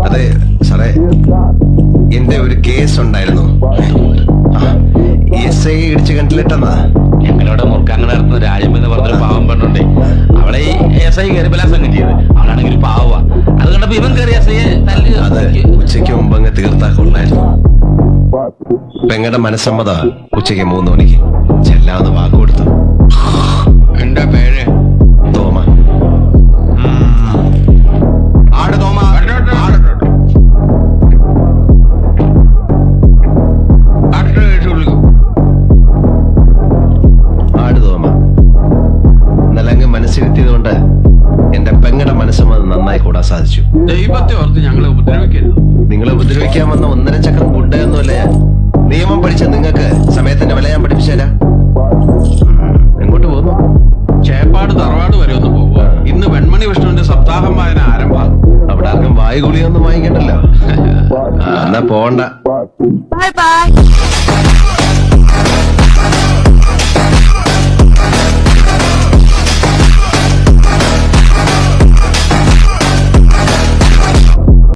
അതെ സാറേ, എന്റെ ഒരു കേസ് ഉണ്ടായിരുന്നു. SI ഇടിച്ച് കണ്ടിലിട്ടെന്നാ. ഞങ്ങളുടെ മുറുക്കാങ്ങൾ നടത്തുന്ന രാജ്യം എന്ന് പറഞ്ഞൊരു പാവം പെണ്ണുണ്ടേ. അവളെ ഈ SI കയറി ബലാസം കിട്ടിയത്. അവളാണെങ്കിൽ പാവ. അത് കണ്ടപ്പോ ഇവൻ കയറി SI തല്ലി. അത് ഉച്ചയ്ക്ക് മുമ്പ് അങ്ങ് തീർത്താ കൊള്ളായിരുന്നു. പെങ്ങടെ മനസ്സമ്മത ഉച്ചയ്ക്ക് 3 മണിക്ക് ചെല്ലാന്ന് വാക്ക് കൊടുത്തു. എന്റെ പേര് തോമ. ആട് തോമ. ആട് തോമ. ഇന്നലെ അങ്ങ് മനസ്സിലെത്തിയത് കൊണ്ട് എന്റെ പെങ്ങടെ മനസ്സമ്മതം നന്നായി കൂടാൻ സാധിച്ചു. ദൈവത്തെ ഓർത്ത് ഞങ്ങളെ ഉപദ്രവിക്കരുത്. നിങ്ങളെ ഉപദ്രവിക്കാൻ വന്ന 1.5 ചക്രം ഗുണ്ടയൊന്നുമല്ല ഞാൻ. നിയമം പഠിച്ച നിങ്ങൾക്ക് സമയത്തിന്റെ വില ഞാൻ പഠിപ്പിച്ചേരാ. എങ്ങോട്ട് പോകുന്നു? ചേപ്പാട് തറവാട് വരെ ഒന്ന് പോവുക. ഇന്ന് വെൺമണി വിഷ്ണുവിന്റെ സപ്താഹം വായന ആരംഭം. അവിടെ ആർക്കും വായുകുളിയൊന്നും വാങ്ങിക്കണ്ടല്ലോ. എന്നാ പോണ്ട. Bye bye.